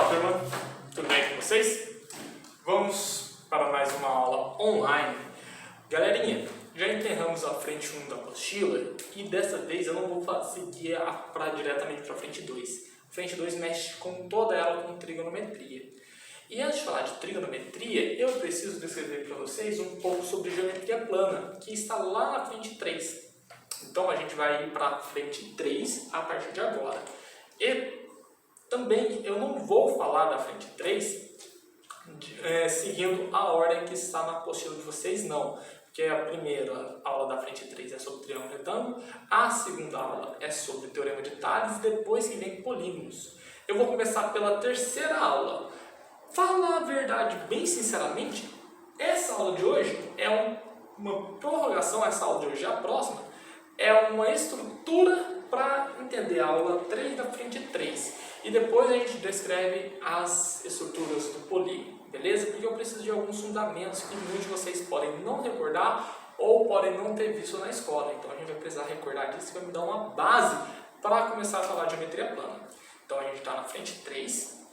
Fala, turma, tudo bem com vocês? Vamos para mais uma aula online. Galerinha, já enterramos a frente 1 da apostila e dessa vez eu não vou seguir diretamente para a frente 2. A frente 2 mexe com toda ela com trigonometria. E antes de falar de trigonometria, eu preciso descrever para vocês um pouco sobre geometria plana, que está lá na frente 3. Então a gente vai ir para a frente 3 a partir de agora. E também eu não vou falar da frente 3 seguindo a ordem que está na apostila de vocês, não. Porque a primeira aula da frente 3 é sobre triângulo retângulo, a segunda aula é sobre teorema de Tales, depois que vem polígonos. Eu vou começar pela terceira aula. Falar a verdade bem sinceramente, essa aula de hoje é uma prorrogação, essa aula de hoje, a próxima, é uma estrutura para entender a aula 3 da frente 3. E depois a gente descreve as estruturas do polígono, beleza? Porque eu preciso de alguns fundamentos que muitos de vocês podem não recordar ou podem não ter visto na escola. Então a gente vai precisar recordar disso, que vai me dar uma base para começar a falar de geometria plana. Então a gente está na frente 3.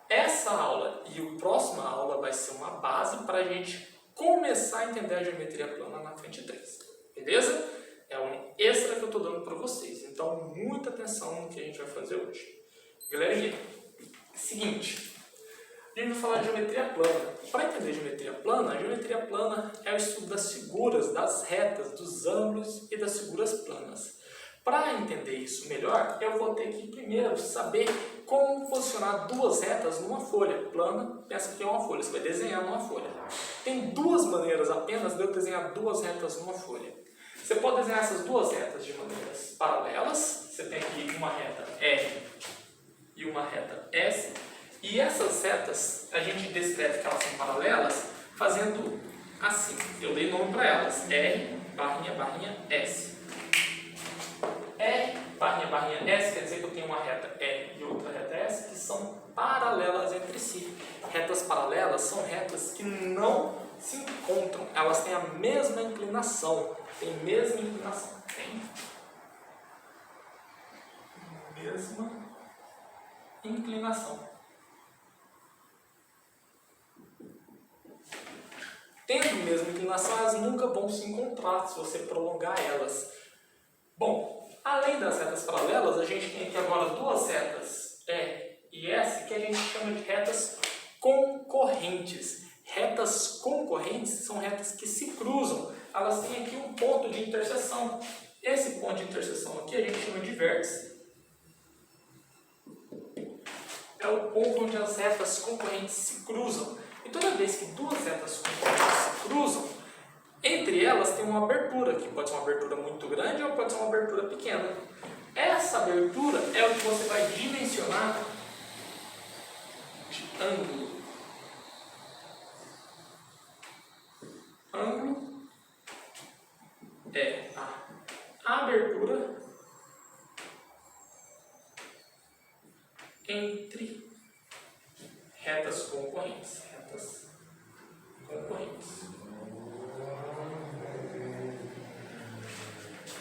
Essa aula e a próxima aula vai ser uma base para a gente começar a entender a geometria plana na frente 3, beleza? É um extra que eu estou dando para vocês, então muita atenção no que a gente vai fazer hoje. Galerinha, seguinte, a gente vai falar de geometria plana. Para entender geometria plana, a geometria plana é o estudo das figuras, das retas, dos ângulos e das figuras planas. Para entender isso melhor, eu vou ter que primeiro saber como posicionar duas retas numa folha plana. Pensa que é uma folha, você vai desenhar numa folha. Tem duas maneiras apenas de eu desenhar duas retas numa folha. Você pode desenhar essas duas retas de maneiras paralelas. Você tem aqui uma reta R e uma reta S. E essas retas, a gente descreve que elas são paralelas fazendo assim. Eu dei nome para elas. R, barrinha, barrinha, S. R, barrinha, barrinha, S quer dizer que eu tenho uma reta R e outra reta S que são paralelas entre si. Retas paralelas são retas que não se encontram. Elas têm a mesma inclinação. Tem mesma inclinação. Tem mesma inclinação. Tendo a mesma inclinação, elas nunca vão se encontrar se você prolongar elas. Bom, além das retas paralelas, a gente tem aqui agora duas retas E e S que a gente chama de retas concorrentes. Retas concorrentes são retas que se cruzam. Elas têm aqui um ponto de interseção. Esse ponto de interseção aqui a gente chama de vértice. É o ponto onde as retas concorrentes se cruzam. E toda vez que duas retas concorrentes se cruzam, entre elas tem uma abertura, que pode ser uma abertura muito grande ou pode ser uma abertura pequena. Essa abertura é o que você vai dimensionar de ângulo. Ângulo é a abertura entre retas concorrentes. Retas concorrentes.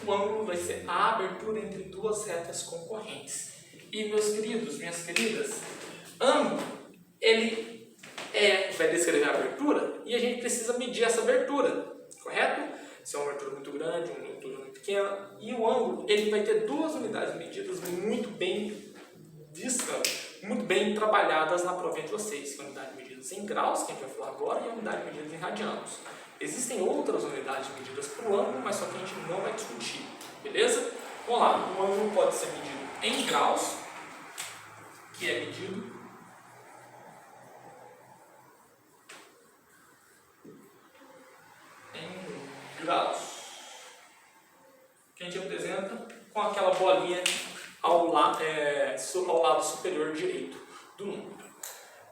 O ângulo vai ser a abertura entre duas retas concorrentes. E meus queridos, minhas queridas, ângulo, ele vai descrever a abertura e a gente precisa medir essa abertura, correto? Se é uma abertura muito grande, uma abertura muito pequena. E o ângulo, ele vai ter duas unidades medidas muito bem vistas, muito bem trabalhadas na prova de vocês. Que é a unidade de medidas em graus, que a gente vai falar agora, e a unidade de medidas em radianos. Existem outras unidades medidas para o ângulo, mas só que a gente não vai discutir, beleza? Vamos lá, o ângulo pode ser medido em graus, que é medido em graus, que a gente representa com aquela bolinha ao lado superior direito do número.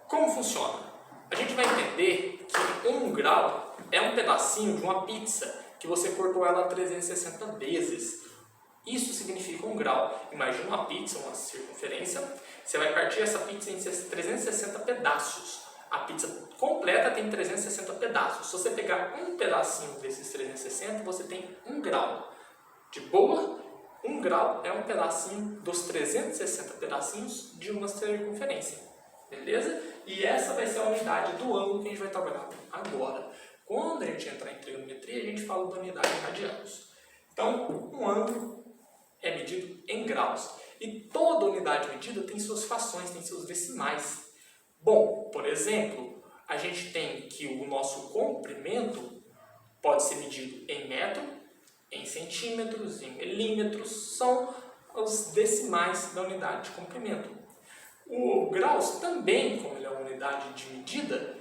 Como funciona? A gente vai entender que 1 grau é um pedacinho de uma pizza que você cortou ela 360 vezes. Isso significa 1 grau. Imagina uma pizza, uma circunferência. Você vai partir essa pizza em 360 pedaços. A pizza completa tem 360 pedaços. Se você pegar um pedacinho desses 360, você tem 1 grau. De boa? 1 grau é um pedacinho dos 360 pedacinhos de uma circunferência. beleza? E essa vai ser a unidade do ângulo que a gente vai trabalhar agora. Quando a gente entrar em trigonometria, a gente fala da unidade em radianos. Então, um ângulo é medido em graus. E toda unidade medida tem suas frações, tem seus decimais. Bom, por exemplo, a gente tem que o nosso comprimento pode ser medido em metro, em centímetros, em milímetros, são os decimais da unidade de comprimento. O graus também, como ele é uma unidade de medida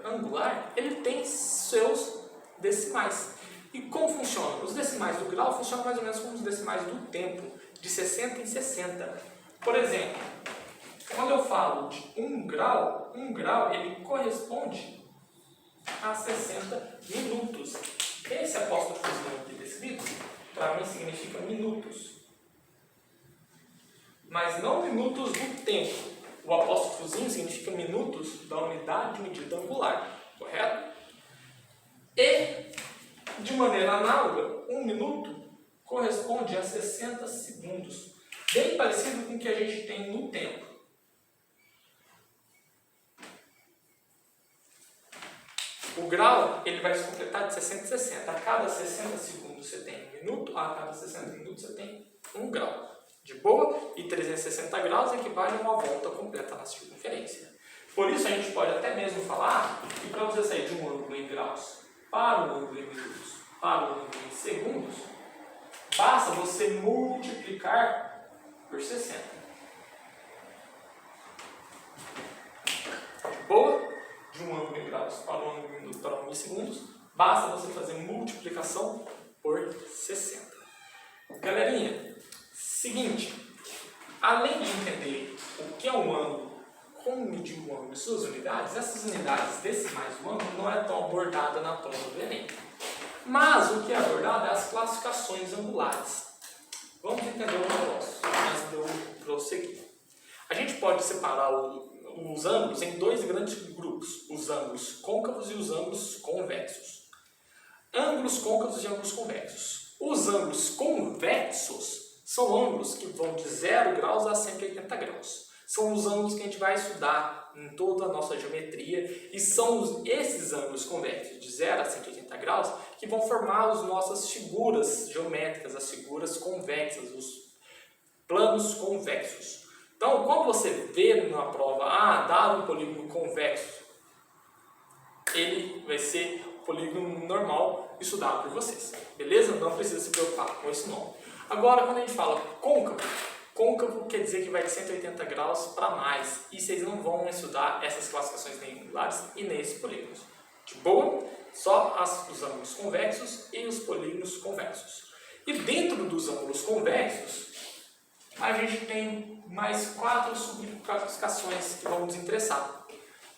angular, ele tem seus decimais. E como funciona? Os decimais do grau funcionam mais ou menos como os decimais do tempo, de 60 em 60. Por exemplo, quando eu falo de 1 grau ele corresponde a 60 minutos. Esse apóstrofozinho aqui desse livro, para mim significa minutos. Mas não minutos do tempo. O apóstrofozinho significa minutos da unidade de medida angular, correto? E, de maneira análoga, 1 minuto corresponde a 60 segundos. Bem parecido com o que a gente tem no tempo. O grau ele vai se completar de 60 em 60. A cada 60 segundos você tem 1 minuto, a cada 60 minutos você tem 1 grau. De boa? E 360 graus equivale a uma volta completa na circunferência. Por isso a gente pode até mesmo falar que para você sair de um ângulo em graus para um ângulo em minutos, para um ângulo em segundos, basta você multiplicar por 60. De boa? De um ângulo em graus para um ângulo em minutos para um ângulo em segundos, basta você fazer multiplicação por 60. Galerinha, seguinte, além de entender o que é um ângulo, como medir o ângulo e suas unidades, essas unidades decimais do ângulo não é tão abordada na prova do Enem. Mas o que é abordado é as classificações angulares. Vamos entender o negócio antes de eu prosseguir. A gente pode separar os ângulos em dois grandes grupos, os ângulos côncavos e os ângulos convexos. Ângulos côncavos e ângulos convexos. Os ângulos convexos são ângulos que vão de 0 graus a 180 graus. São os ângulos que a gente vai estudar em toda a nossa geometria e são esses ângulos convexos de 0 a 180 graus que vão formar as nossas figuras geométricas, as figuras convexas, os planos convexos. Então, quando você vê na prova, dado um polígono convexo, ele vai ser o polígono normal estudado por vocês, beleza? Não precisa se preocupar com esse nome. Agora, quando a gente fala côncavo, côncavo quer dizer que vai de 180 graus para mais, e vocês não vão estudar essas classificações triangulares e nem esses polígonos. De boa? Só os ângulos convexos e os polígonos convexos. E dentro dos ângulos convexos, a gente tem mais 4 subclassificações que vão nos interessar,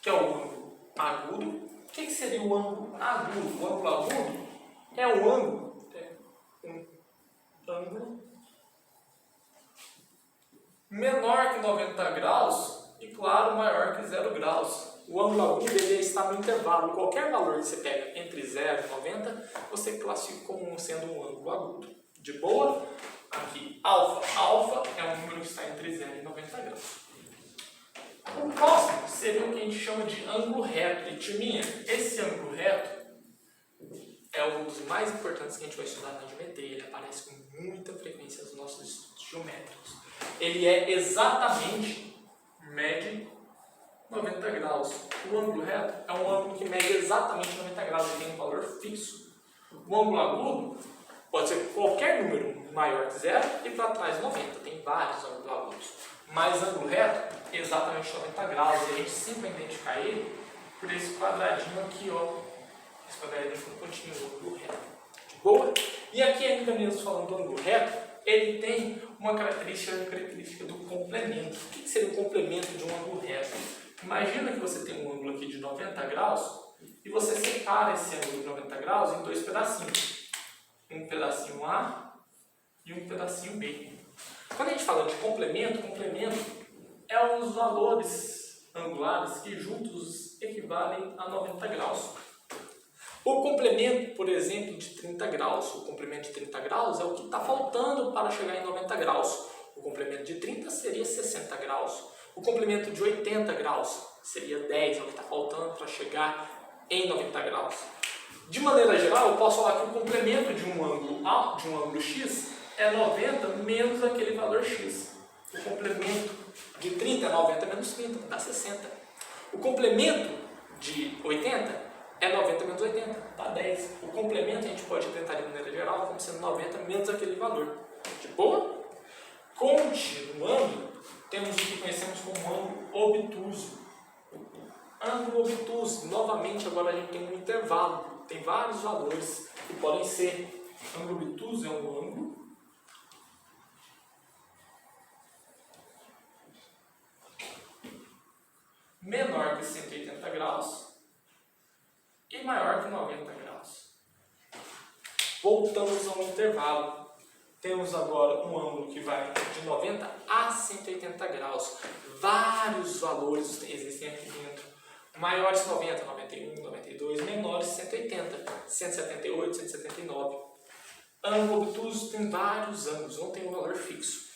que é o ângulo agudo. O que seria o ângulo agudo? O ângulo agudo é um ângulo menor que 90 graus e, claro, maior que 0 graus. O ângulo agudo ele está no intervalo. Qualquer valor que você pega entre 0 e 90, você classifica como sendo um ângulo agudo. De boa? Aqui, alfa. Alfa é um número que está entre 0 e 90 graus. O próximo seria o que a gente chama de ângulo reto. E, turminha, esse ângulo reto é um dos mais importantes que a gente vai estudar na geometria. Ele aparece com muita frequência nos nossos estudos geométricos. Ele é exatamente, mede 90 graus. O ângulo reto é um ângulo que mede exatamente 90 graus e tem um valor fixo. O ângulo agudo pode ser qualquer número maior que 0 e para trás 90. Tem vários ângulos agudos. Mas ângulo reto, exatamente 90 graus. E a gente sempre vai identificar ele por esse quadradinho aqui, ó. Esse quadradinho com pontinho do ângulo reto. De boa? E aqui ainda mesmo falando do ângulo reto, ele tem uma característica do complemento. O que seria o complemento de um ângulo reto? Imagina que você tem um ângulo aqui de 90 graus e você separa esse ângulo de 90 graus em 2 pedacinhos. Um pedacinho A e um pedacinho B. Quando a gente fala de complemento, complemento é os valores angulares que juntos equivalem a 90 graus. O complemento, por exemplo, de 30 graus. O complemento de 30 graus é o que está faltando para chegar em 90 graus. O complemento de 30 seria 60 graus. O complemento de 80 graus seria 10, é o que está faltando para chegar em 90 graus. De maneira geral, eu posso falar que o complemento de um ângulo x é 90 menos aquele valor x. O complemento de 30 é 90 menos 30, dá 60. O complemento de 80 é 90 menos 80, dá 10. O complemento a gente pode tentar de maneira geral como sendo 90 menos aquele valor. De boa? Continuando, temos o que conhecemos como ângulo obtuso. Ângulo obtuso, novamente agora a gente tem um intervalo, tem vários valores que podem ser. Ângulo obtuso é um ângulo menor que 180 graus e maior que 90 graus. Voltamos ao intervalo. Temos agora um ângulo que vai de 90 a 180 graus. Vários valores existem aqui dentro. Maiores 90, 91, 92, menores 180, 178, 179. Ângulo obtuso tem vários ângulos, não tem um valor fixo.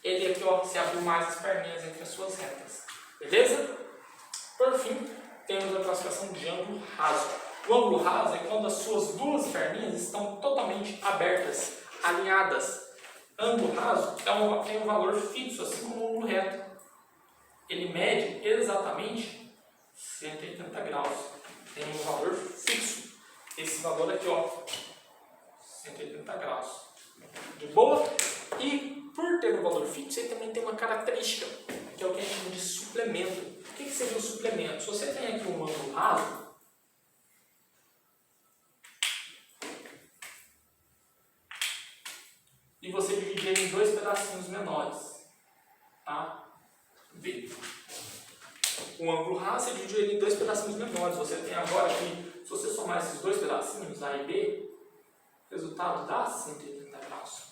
Ele aqui, ó, se abre mais as perninhas entre as suas retas. Beleza? Por fim, temos a classificação de ângulo raso. O ângulo raso é quando as suas duas perninhas estão totalmente abertas, alinhadas. Ângulo raso tem um valor fixo, assim como o ângulo reto. Ele mede exatamente 180 graus. Tem um valor fixo. Esse valor aqui, ó, 180 graus. De boa? E por ter um valor fixo, ele também tem uma característica, que é o que a gente chama de suplemento. O que seria o suplemento? Se você tem aqui um ângulo raso, e você dividir ele em dois pedacinhos menores, A, B. O ângulo raso, você divide ele em dois pedacinhos menores. Você tem agora aqui, se você somar esses dois pedacinhos, A e B, o resultado dá 180 graus.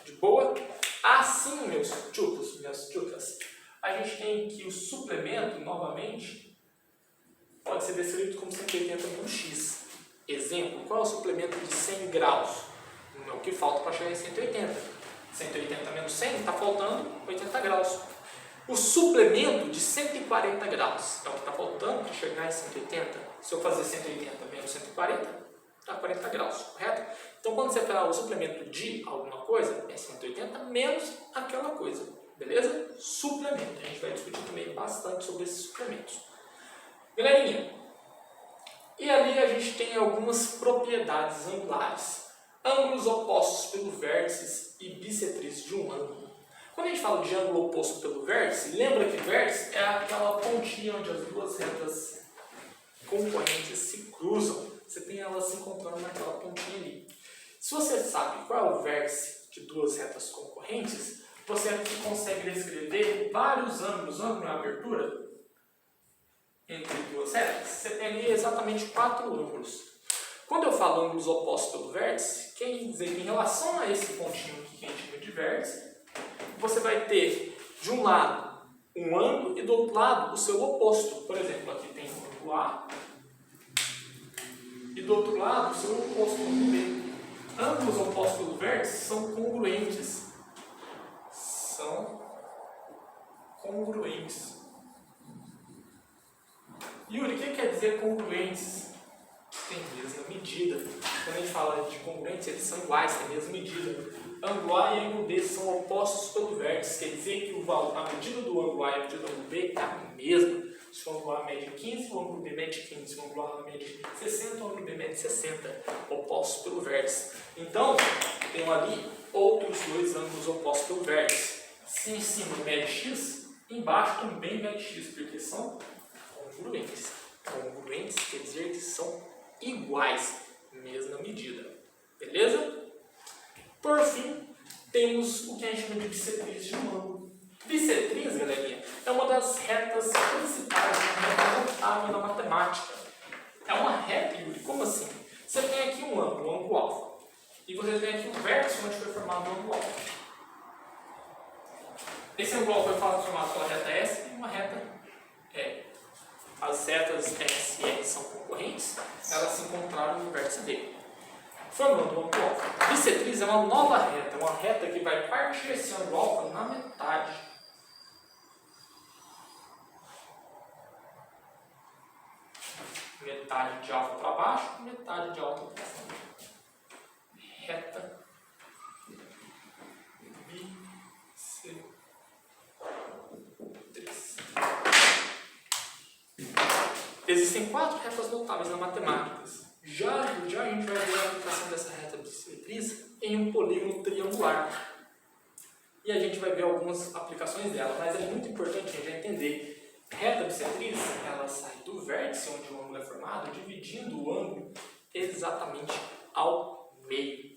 De boa? Assim, meus tchucos, minhas tchucas, a gente tem que o suplemento, novamente, pode ser descrito como 180 menos x. Exemplo, qual é o suplemento de 100 graus? O que falta para chegar em 180. 180 menos 100, está faltando 80 graus. O suplemento de 140 graus é o que está faltando para chegar em 180. Se eu fazer 180 menos 140, dá 40 graus, correto? Então, quando você pegar o suplemento de alguma coisa, é 180 menos aquela coisa. Beleza? Suplemento. A gente vai discutir também bastante sobre esses suplementos. Galerinha, e ali a gente tem algumas propriedades angulares. Ângulos opostos pelo vértice e bissetriz de um ângulo. Quando a gente fala de ângulo oposto pelo vértice, lembra que vértice é aquela pontinha onde as duas retas concorrentes se cruzam. Você tem elas se encontrando naquela pontinha ali. Se você sabe qual é o vértice de duas retas concorrentes, você aqui consegue descrever vários ângulos. Ângulo é a abertura entre duas retas. Você tem ali exatamente 4 ângulos. Quando eu falo ângulos opostos pelo vértice, quer dizer que em relação a esse pontinho aqui que a gente chama de vértice, você vai ter de um lado um ângulo e do outro lado o seu oposto. Por exemplo, aqui tem o ângulo A e do outro lado o seu oposto, o ângulo B. Ângulos opostos pelo vértice são congruentes. São congruentes. Yuri, o que quer dizer congruentes? Tem mesma medida. Quando a gente fala de congruentes, eles são iguais, tem mesma medida. Ângulo A e ângulo B são opostos pelo vértice. Quer dizer que a medida do ângulo A e a medida do ângulo B é a mesma. Se o ângulo A mede 15, o ângulo B mede 15. Se o ângulo A mede 60, o ângulo B mede 60. Opostos pelo vértice. Então, tem ali outros dois ângulos opostos pelo vértice. Se em cima mede x, embaixo também mede x, porque são congruentes. Congruentes quer dizer que são iguais, mesma medida. Beleza? Por fim, temos o que a gente chama de bissetriz de um ângulo. Bissetriz, galerinha, é uma das retas principais, uma reta notável na matemática. É uma reta, Yuri, como assim? Você tem aqui um ângulo, o ângulo alfa, e você tem aqui um vértice onde foi formado o ângulo alfa. Esse ângulo alfa foi formado pela reta S e uma reta E. As retas S e R são concorrentes, elas se encontraram no vértice D, formando o ângulo alfa. Bissetriz é uma nova reta, uma reta que vai partir esse ângulo alfa na metade. metade de alta para baixo, metade de alta para cima. Reta bissetriz. Existem 4 retas notáveis na matemática. Já a gente vai ver a aplicação dessa reta bissetriz em um polígono triangular. E a gente vai ver algumas aplicações dela, mas é muito importante a gente entender. Reta bissetriz, ela sai do vértice onde o ângulo é formado, dividindo o ângulo exatamente ao meio.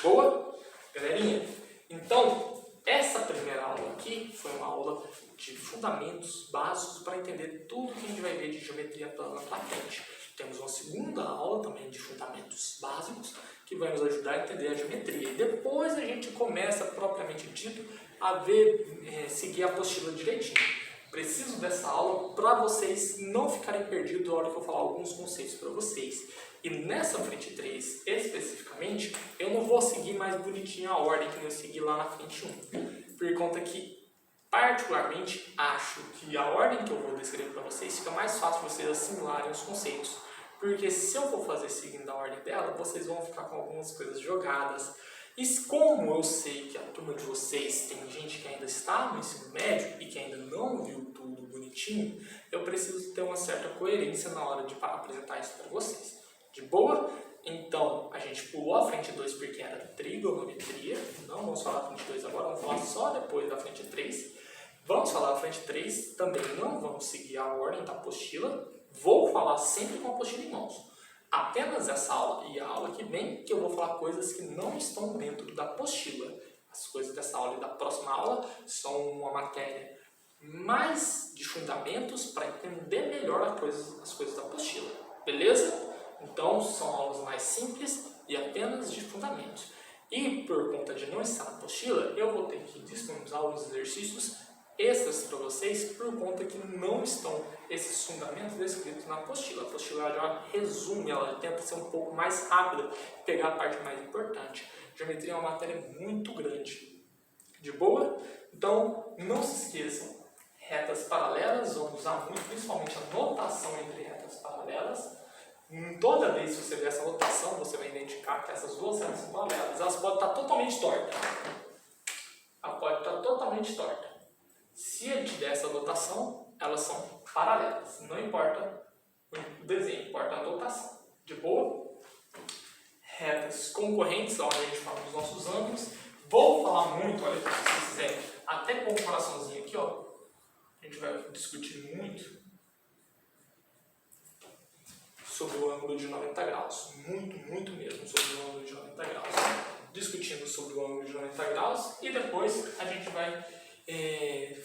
Boa? Galerinha? Então, essa primeira aula aqui foi uma aula de fundamentos básicos para entender tudo que a gente vai ver de geometria plana para frente. Temos uma segunda aula também de fundamentos básicos que vai nos ajudar a entender a geometria. E depois a gente começa, propriamente dito, a ver, seguir a apostila direitinho. Preciso dessa aula para vocês não ficarem perdidos na hora que eu falar alguns conceitos para vocês. E nessa frente 3, especificamente, eu não vou seguir mais bonitinho a ordem que eu segui lá na frente 1. Por conta que, particularmente, acho que a ordem que eu vou descrever para vocês fica mais fácil vocês assimilarem os conceitos. Porque se eu for fazer seguindo a ordem dela, vocês vão ficar com algumas coisas jogadas. E como eu sei que a turma de vocês tem gente que ainda está no ensino médio e que ainda não viu tudo bonitinho, eu preciso ter uma certa coerência na hora de apresentar isso para vocês. De boa? Então, a gente pulou a frente 2 porque era trigonometria. Não vamos falar da frente 2 agora, vamos falar só depois da frente 3. Vamos falar da frente 3, também não vamos seguir a ordem da apostila. Vou falar sempre com a apostila em mãos. Apenas essa aula e a aula que vem que eu vou falar coisas que não estão dentro da apostila. As coisas dessa aula e da próxima aula são uma matéria mais de fundamentos para entender melhor as coisas da apostila. Beleza? Então, são aulas mais simples e apenas de fundamentos. E, por conta de não estar na apostila, eu vou ter que disponibilizar os exercícios extras para vocês, por conta que não estão esses fundamentos descritos na apostila. A apostila já resume, ela tenta ser um pouco mais rápida, pegar a parte mais importante. Geometria é uma matéria muito grande. De boa? Então, não se esqueçam, retas paralelas, vamos usar muito, principalmente a notação entre retas paralelas. Toda vez que você ver essa notação, você vai identificar que essas duas retas são paralelas. Elas podem estar totalmente tortas. Ela pode estar totalmente torta. Se ele tiver essa notação, elas são paralelas. Não importa o desenho, importa a notação. De boa? Retas concorrentes, onde a gente fala dos nossos ângulos. Vou falar muito, olha, se vocês quiserem, até com o coraçãozinho aqui, ó. A gente vai discutir muito sobre o ângulo de 90 graus. Muito mesmo sobre o ângulo de 90 graus. Discutindo sobre o ângulo de 90 graus e depois a gente vai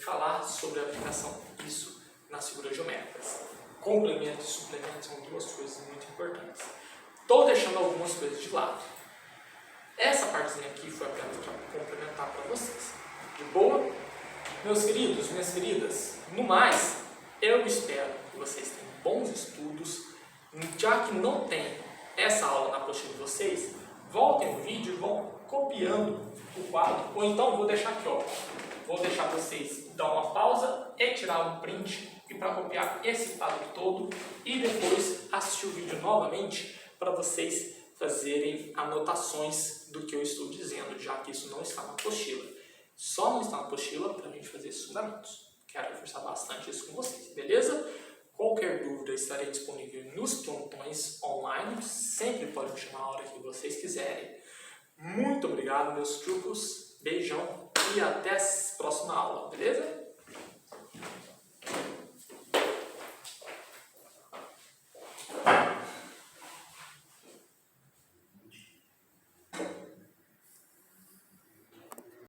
falar sobre a aplicação disso nas figuras geométricas. Complemento e suplemento são duas coisas muito importantes. Estou deixando algumas coisas de lado. Essa partezinha aqui foi apenas para complementar para vocês. De boa? Meus queridos, minhas queridas, no mais, eu espero que vocês tenham bons estudos. Já que não tem essa aula na apostila de vocês, voltem no vídeo e vão copiando o quadro. Ou então vou deixar aqui, ó. Vou deixar vocês dar uma pausa e tirar um print e para copiar esse quadro todo e depois assistir o vídeo novamente para vocês fazerem anotações do que eu estou dizendo, já que isso não está na apostila. Só não está na apostila para a gente fazer esses fundamentos. Quero reforçar bastante isso com vocês, beleza? Qualquer dúvida, estarei disponível nos plantões online. Sempre podem me chamar a hora que vocês quiserem. Muito obrigado, meus trucos. Beijão e até